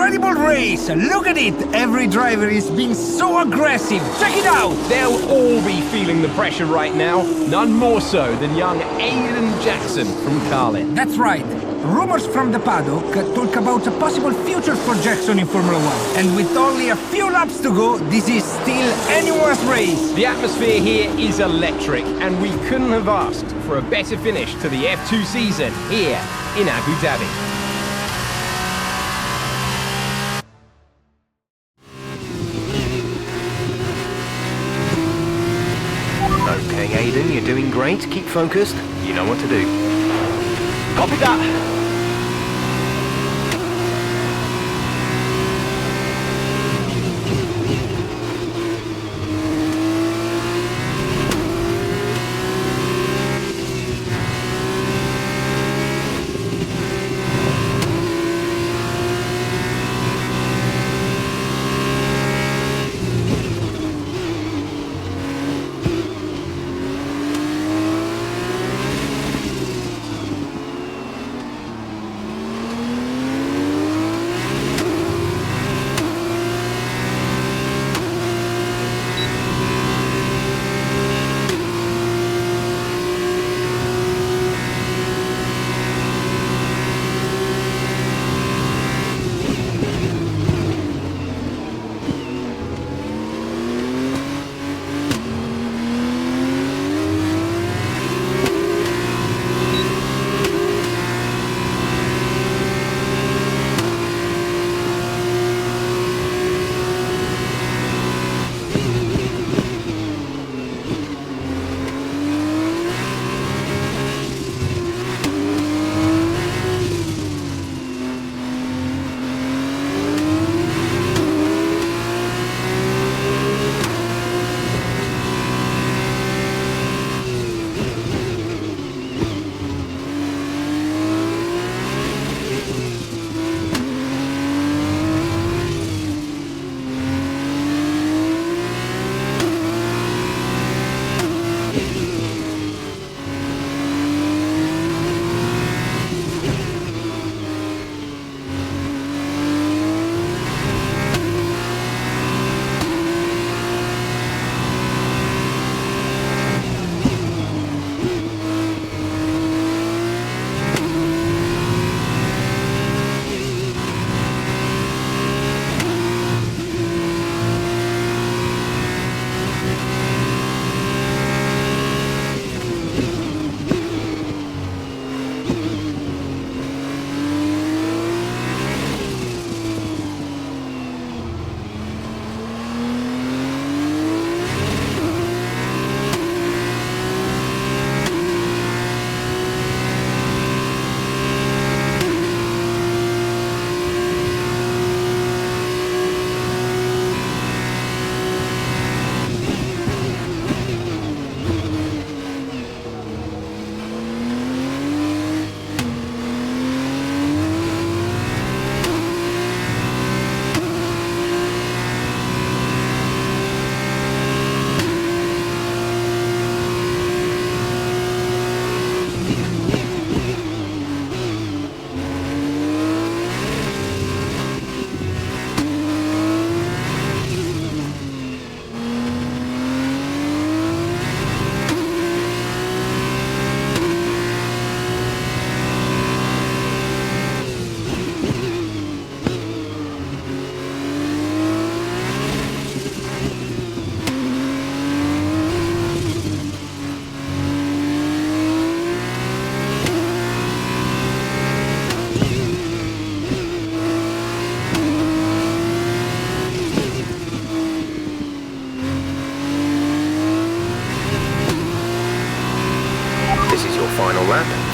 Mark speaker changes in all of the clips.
Speaker 1: incredible race! Look at it! Every driver is being so aggressive! Check it out!
Speaker 2: They'll all be feeling the pressure right now. None more so than young Aiden Jackson from Carlin.
Speaker 1: That's right. Rumors from the paddock talk about a possible future for Jackson in Formula 1. And with only a few laps to go, this is still anyone's race.
Speaker 2: The atmosphere here is electric, and we couldn't have asked for a better finish to the F2 season here in Abu Dhabi.
Speaker 3: Okay, Aiden, you're doing great. Keep focused. You know what to do. Copy that!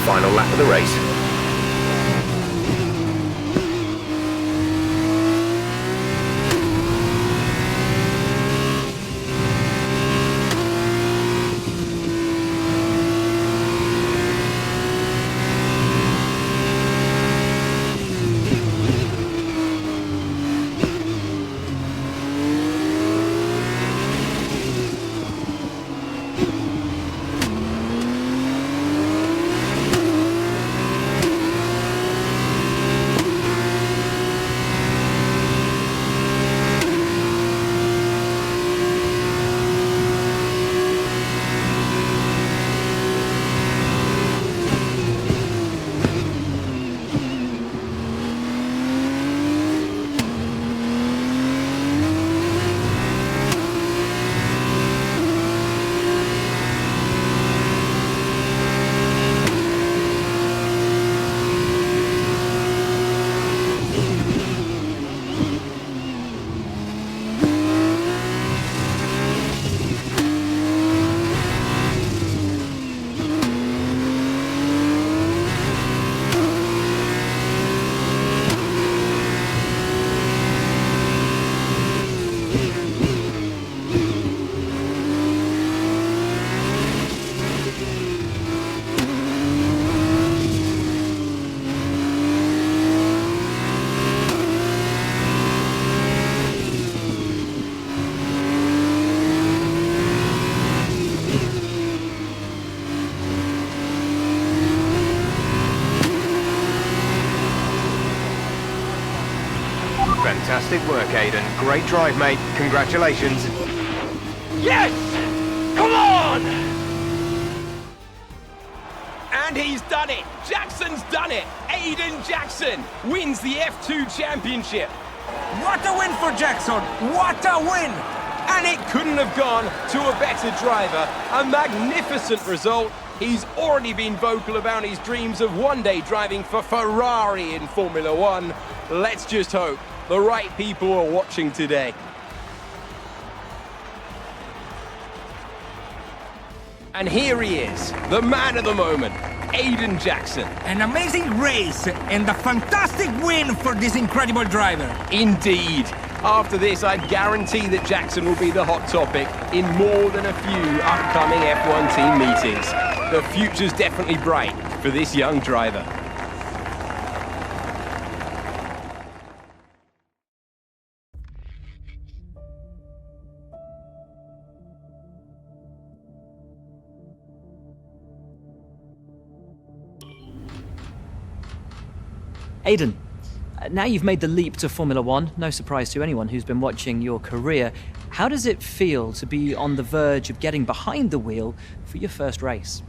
Speaker 3: Final lap of the race. Fantastic work, Aiden. Great drive, mate. Congratulations.
Speaker 2: Yes! Come on! And he's done it! Jackson's done it! Aiden Jackson wins the F2 Championship!
Speaker 1: What a win for Jackson! What a win!
Speaker 2: And it couldn't have gone to a better driver. A magnificent result. He's already been vocal about his dreams of one day driving for Ferrari in Formula One. Let's just hope the right people are watching today. And here he is, the man of the moment, Aiden Jackson.
Speaker 1: An amazing race and a fantastic win for this incredible driver.
Speaker 2: Indeed. After this, I guarantee that Jackson will be the hot topic in more than a few upcoming F1 team meetings. The future's definitely bright for this young driver.
Speaker 4: Aiden, now you've made the leap to Formula One, no surprise to anyone who's been watching your career. How does it feel to be on the verge of getting behind the wheel for your first race?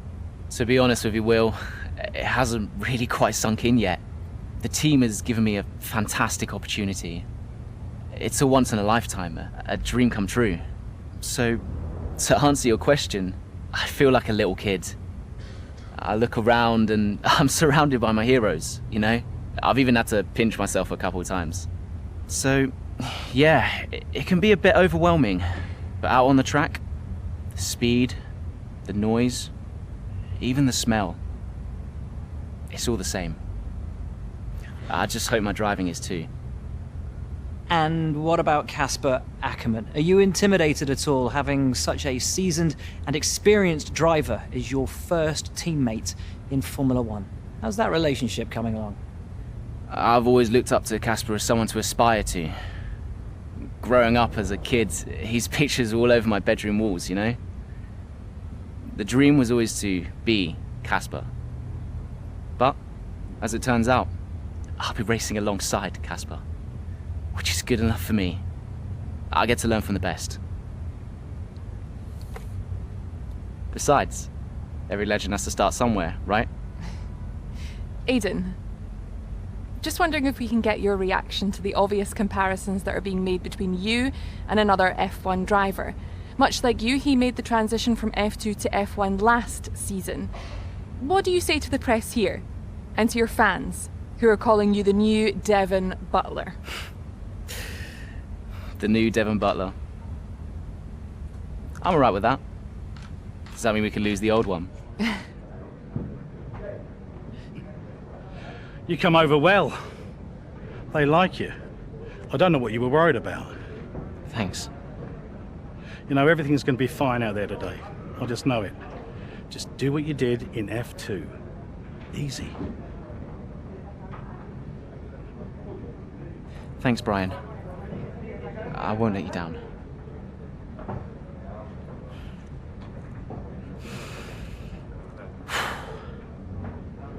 Speaker 5: To be honest with you, Will, it hasn't really quite sunk in yet. The team has given me a fantastic opportunity. It's a once in a lifetime, a dream come true. So, to answer your question, I feel like a little kid. I look around and I'm surrounded by my heroes, you know? I've even had to pinch myself a couple of times. So, yeah, it can be a bit overwhelming. But out on the track, the speed, the noise, even the smell, it's all the same. I just hope my driving is too.
Speaker 4: And what about Casper Ackerman? Are you intimidated at all having such a seasoned and experienced driver as your first teammate in Formula One? How's that relationship coming along?
Speaker 5: I've always looked up to Casper as someone to aspire to. Growing up as a kid, his pictures were all over my bedroom walls, you know? The dream was always to be Casper. But, as it turns out, I'll be racing alongside Casper, which is good enough for me. I get to learn from the best. Besides, every legend has to start somewhere, right?
Speaker 6: Aiden, just wondering if we can get your reaction to the obvious comparisons that are being made between you and another F1 driver. Much like you, he made the transition from F2 to F1 last season. What do you say to the press here, and to your fans, who are calling you the new Devon Butler?
Speaker 5: The new Devon Butler. I'm alright with that. Does that mean we can lose the old one?
Speaker 7: You come over well. They like you. I don't know what you were worried about.
Speaker 5: Thanks.
Speaker 7: You know, everything's going to be fine out there today. I just know it. Just do what you did in F2. Easy.
Speaker 5: Thanks, Brian. I won't let you down.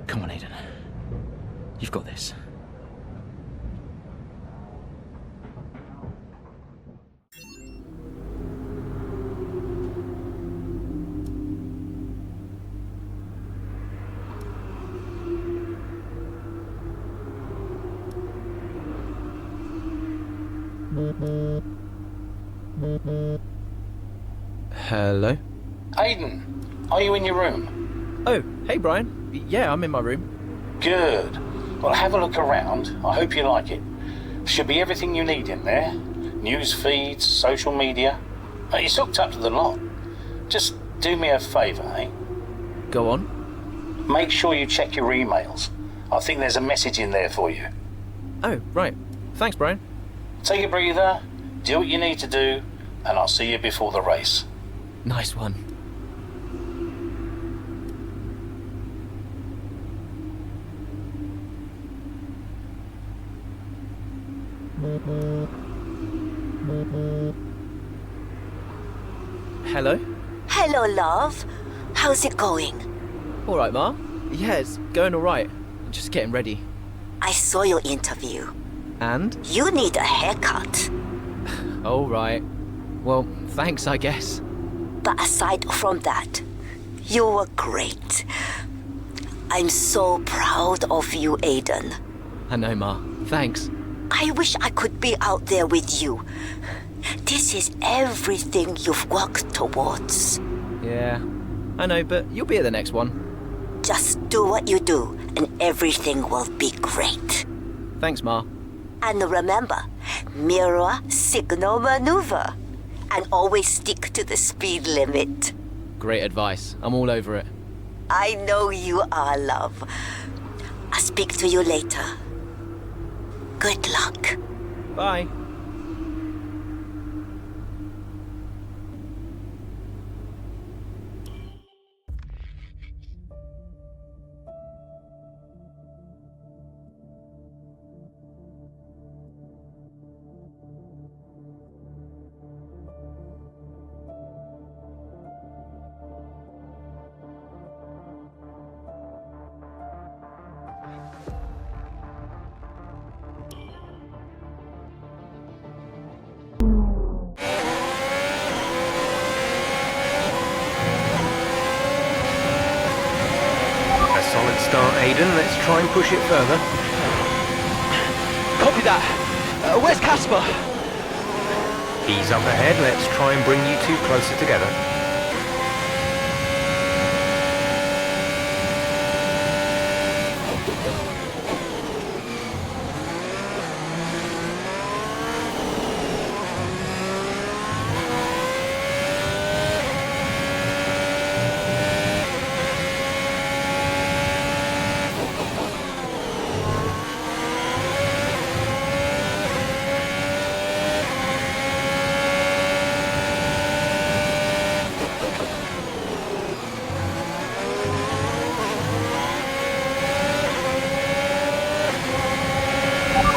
Speaker 5: Come on, Aiden. You've got this.
Speaker 8: Hello?
Speaker 9: Aiden, are you in your room?
Speaker 8: Oh, hey Brian. Yeah, I'm in my room.
Speaker 9: Good. Well, have a look around. I hope you like it. Should be everything you need in there. News feeds, social media. It's hooked up to the lot. Just do me a favour, eh?
Speaker 8: Go on.
Speaker 9: Make sure you check your emails. I think there's a message in there for you.
Speaker 8: Oh, right. Thanks, Brian.
Speaker 9: Take a breather, do what you need to do, and I'll see you before the race.
Speaker 8: Nice one. Hello?
Speaker 10: Hello, love. How's it going?
Speaker 8: All right, Ma. Yeah, it's going all right. Just getting ready.
Speaker 10: I saw your interview.
Speaker 8: And?
Speaker 10: You need a haircut.
Speaker 8: Oh, right. Well, thanks, I guess.
Speaker 10: But aside from that, you were great. I'm so proud of you, Aiden.
Speaker 8: I know, Ma. Thanks.
Speaker 10: I wish I could be out there with you. This is everything you've worked towards.
Speaker 8: Yeah, I know, but you'll be at the next one.
Speaker 10: Just do what you do, and everything will be great.
Speaker 8: Thanks, Ma.
Speaker 10: And remember, mirror signal maneuver. And always stick to the speed limit.
Speaker 8: Great advice. I'm all over it.
Speaker 10: I know you are, love. I'll speak to you later. Good luck.
Speaker 8: Bye.
Speaker 3: Start, Aiden. Let's try and push it further.
Speaker 5: Copy that. Where's Casper?
Speaker 3: He's up ahead. Let's try and bring you two closer together.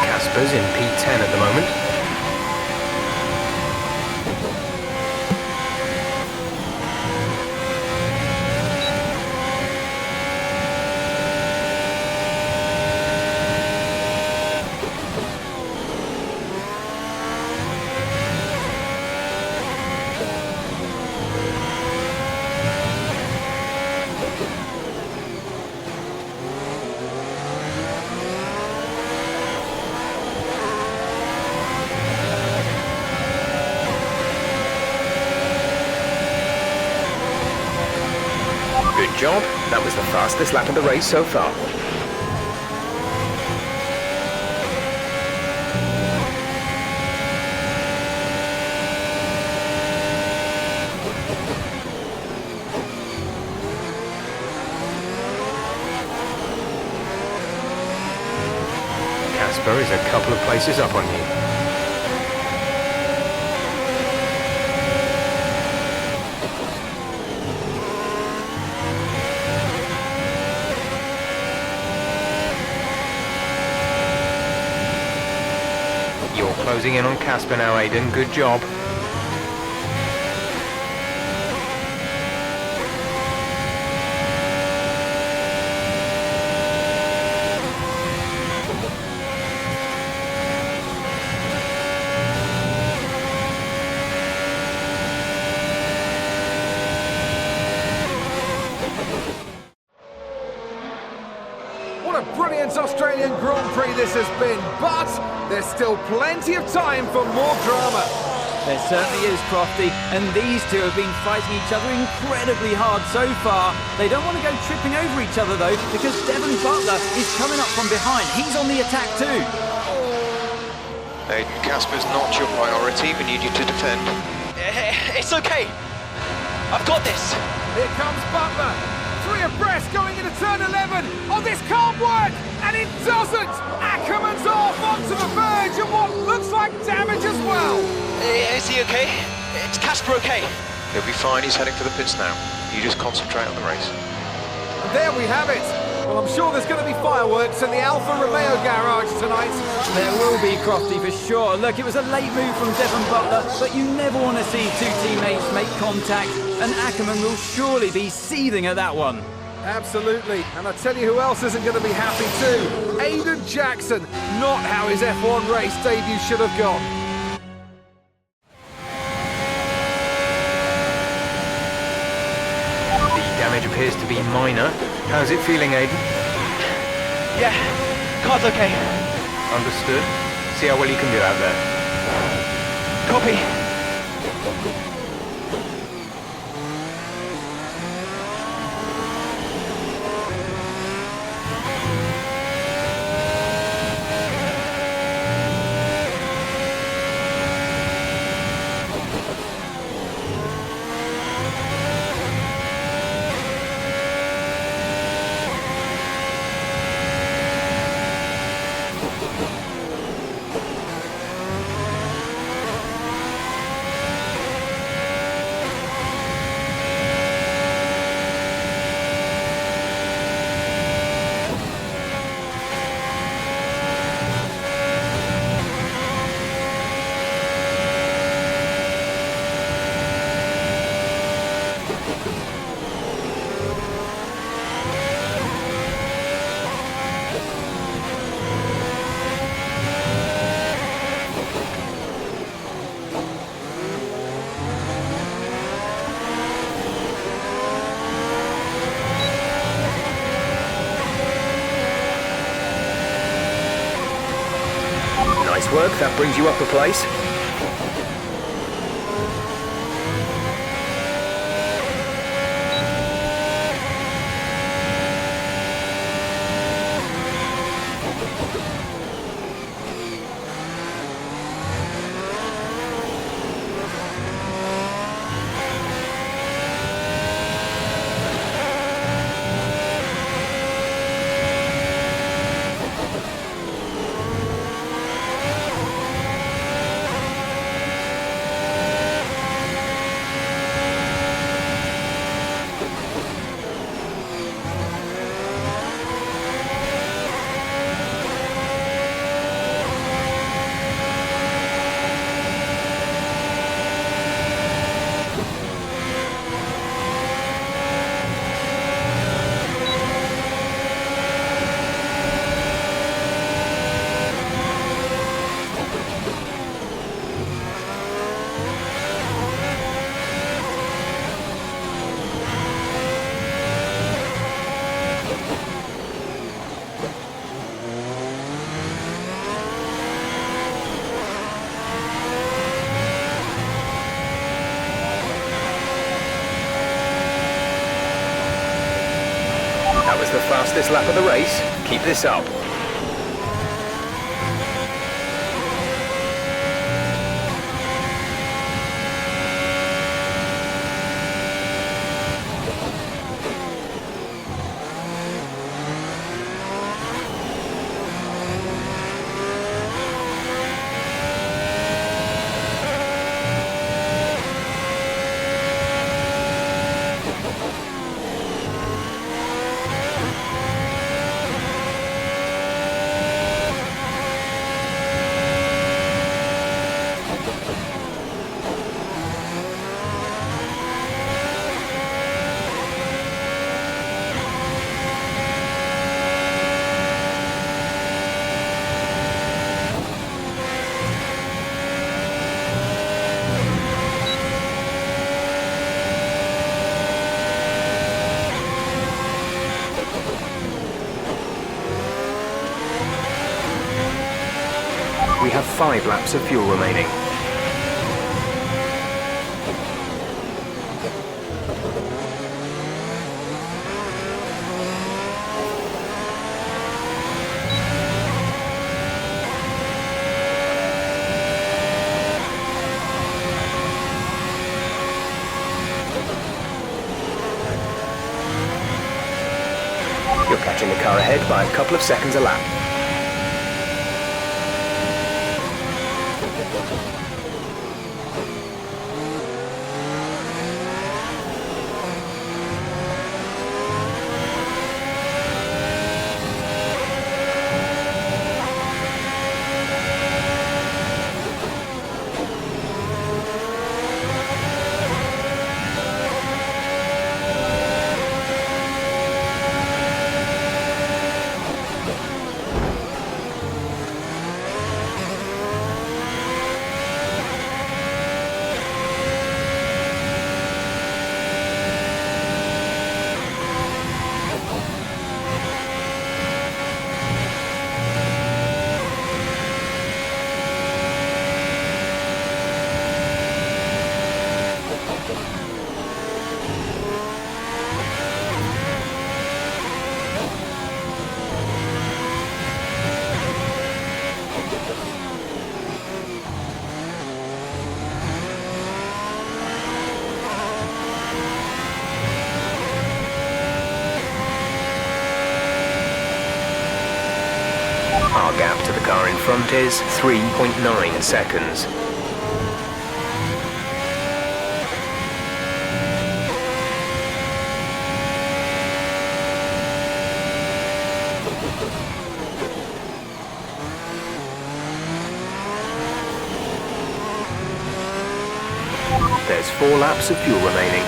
Speaker 3: Casper's in P10 at the moment. Good job. That was the fastest lap of the race so far. Casper is a couple of places up on you. You're closing in on Casper now, Aiden. Good job.
Speaker 11: What a brilliant Australian Grand Prix this has been, but there's still plenty of time for more drama.
Speaker 12: There certainly is, Crofty, and these two have been fighting each other incredibly hard so far. They don't want to go tripping over each other, though, because Devon Butler is coming up from behind. He's on the attack, too.
Speaker 13: Aiden, Casper's not your priority. We need you to defend.
Speaker 5: It's okay. I've got this.
Speaker 11: Here comes Butler. 3 abreast going into turn 11. Oh, this can't work! And it doesn't! Ackerman's off onto the verge of what looks like damage as well.
Speaker 5: Is he okay? Is Casper okay?
Speaker 13: He'll be fine. He's heading for the pits now. You just concentrate on the race.
Speaker 11: And there we have it. Well, I'm sure there's going to be fireworks in the Alfa Romeo garage tonight.
Speaker 12: There will be, Crofty, for sure. Look, it was a late move from Devon Butler, but you never want to see two teammates make contact, and Ackerman will surely be seething at that one.
Speaker 11: Absolutely, and I tell you who else isn't going to be happy too. Aiden Jackson, not how his F1 race debut should have gone.
Speaker 3: The damage appears to be minor. How's it feeling, Aiden?
Speaker 14: Yeah, car's okay.
Speaker 3: Understood. See how well you can do out there.
Speaker 14: Copy.
Speaker 3: Nice work, that brings you up a place. That was the fastest lap of the race. Keep this up. We have 5 laps of fuel remaining. You're catching the car ahead by a couple of seconds a lap. front is 3.9 seconds. There's 4 laps of fuel remaining.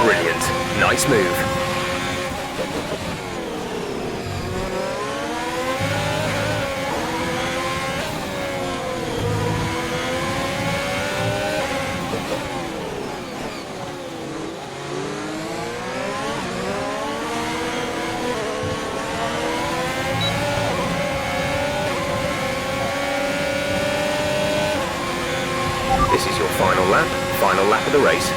Speaker 3: Brilliant. Nice move. This is your final lap of the race.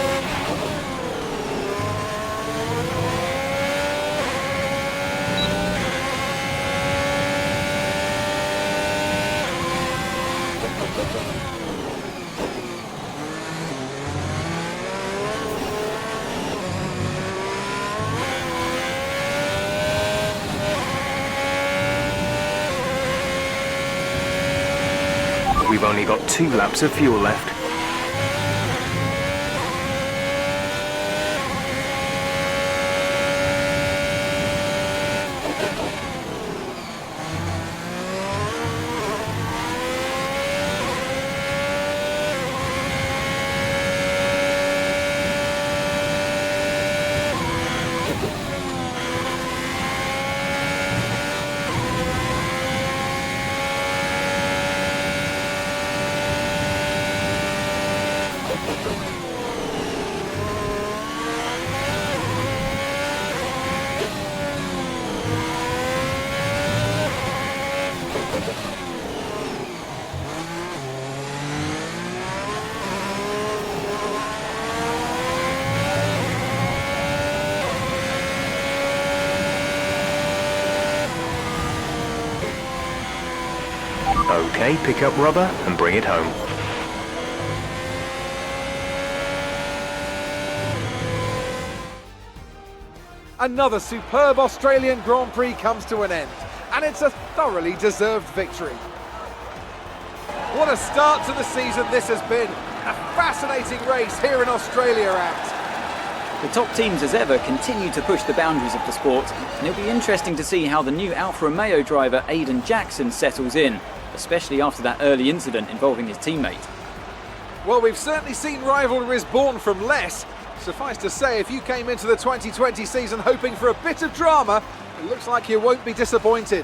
Speaker 3: We've only got 2 laps of fuel left. Okay, pick up rubber and bring it home.
Speaker 11: Another superb Australian Grand Prix comes to an end, and it's a thoroughly deserved victory. What a start to the season this has been. A fascinating race here in Australia at.
Speaker 12: The top teams as ever continue to push the boundaries of the sport, and it'll be interesting to see how the new Alfa Romeo driver Aiden Jackson settles in, especially after that early incident involving his teammate.
Speaker 11: Well, we've certainly seen rivalries born from less. Suffice to say, if you came into the 2020 season hoping for a bit of drama, it looks like you won't be disappointed.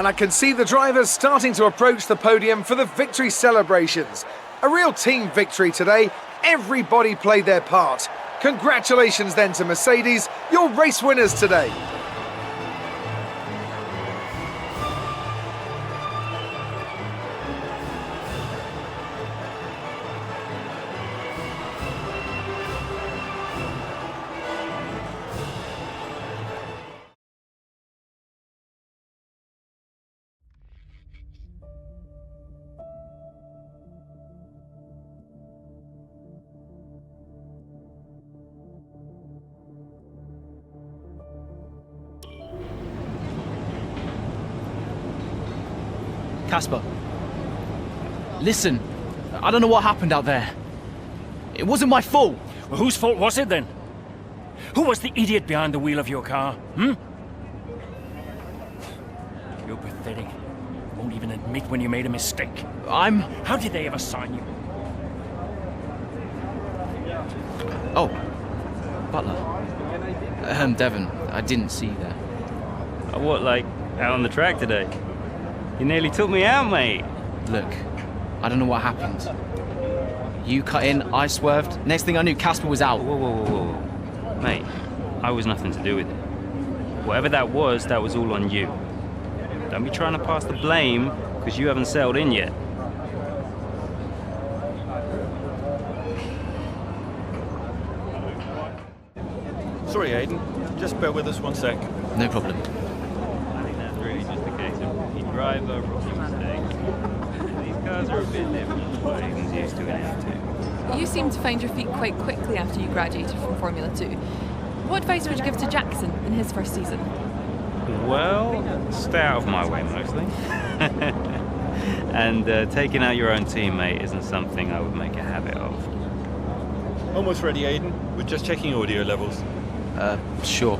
Speaker 11: And I can see the drivers starting to approach the podium for the victory celebrations. A real team victory today. Everybody played their part. Congratulations then to Mercedes, your race winners today.
Speaker 5: Casper, listen, I don't know what happened out there. It wasn't my fault.
Speaker 15: Well, whose fault was it then? Who was the idiot behind the wheel of your car, You're pathetic. You won't even admit when you made a mistake. How did they ever sign you?
Speaker 5: Oh, Butler. Devon, I didn't see you there.
Speaker 16: What, like, out on the track today? You nearly took me out, mate.
Speaker 5: Look, I don't know what happened. You cut in, I swerved. Next thing I knew, Casper was out.
Speaker 16: Whoa. Mate, I was nothing to do with it. Whatever that was all on you. Don't be trying to pass the blame, because you haven't settled in yet.
Speaker 17: Sorry, Aiden. Just bear with us 1 sec.
Speaker 5: No problem.
Speaker 16: I think that's really just a case of rookie driver, rookie mistakes. These cars are a bit different from what Aiden's used to in F2.
Speaker 6: You seem to find your feet quite quickly after you graduated from Formula 2. What advice would you give to Jackson in his first season?
Speaker 16: Well, stay out of my way mostly. And taking out your own teammate isn't something I would make a habit of.
Speaker 17: Almost ready, Aiden. We're just checking audio levels.
Speaker 5: Sure.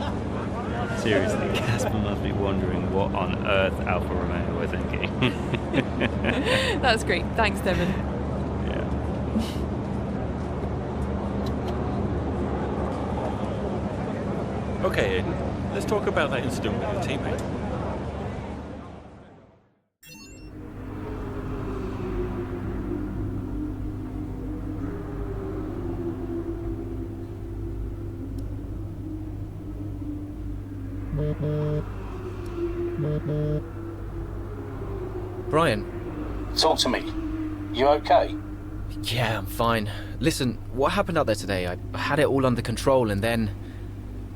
Speaker 16: Seriously, Casper must be wondering what on earth Alfa Romeo were thinking.
Speaker 6: That's great. Thanks, Devon.
Speaker 16: Yeah.
Speaker 17: Okay, Aiden. Let's talk about that incident with your teammate.
Speaker 5: Brian.
Speaker 9: Talk to me. You okay?
Speaker 5: Yeah, I'm fine. Listen, what happened out there today? I had it all under control and then...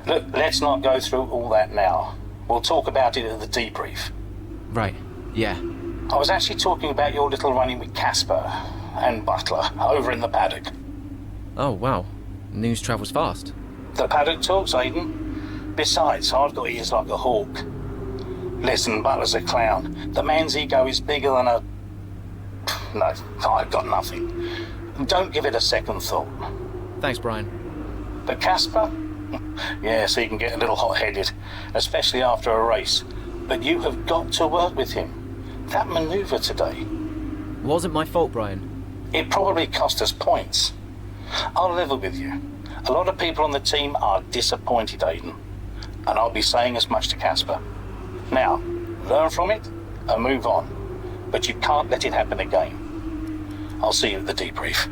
Speaker 9: Look, let's not go through all that now. We'll talk about it at the debrief.
Speaker 5: Right, yeah.
Speaker 9: I was actually talking about your little run-in with Casper and Butler over in the paddock.
Speaker 5: Oh, wow. News travels fast.
Speaker 9: The paddock talks, Aiden. Besides, I've got ears like a hawk. Listen, Butler's a clown. The man's ego is bigger than a... No, I've got nothing. Don't give it a second thought.
Speaker 5: Thanks, Brian.
Speaker 9: But Casper? Yes, he can get a little hot-headed, especially after a race. But you have got to work with him. That manoeuvre today...
Speaker 5: Wasn't my fault, Brian.
Speaker 9: It probably cost us points. I'll level with you. A lot of people on the team are disappointed, Aiden. And I'll be saying as much to Casper. Now, learn from it and move on. But you can't let it happen again. I'll see you at the debrief.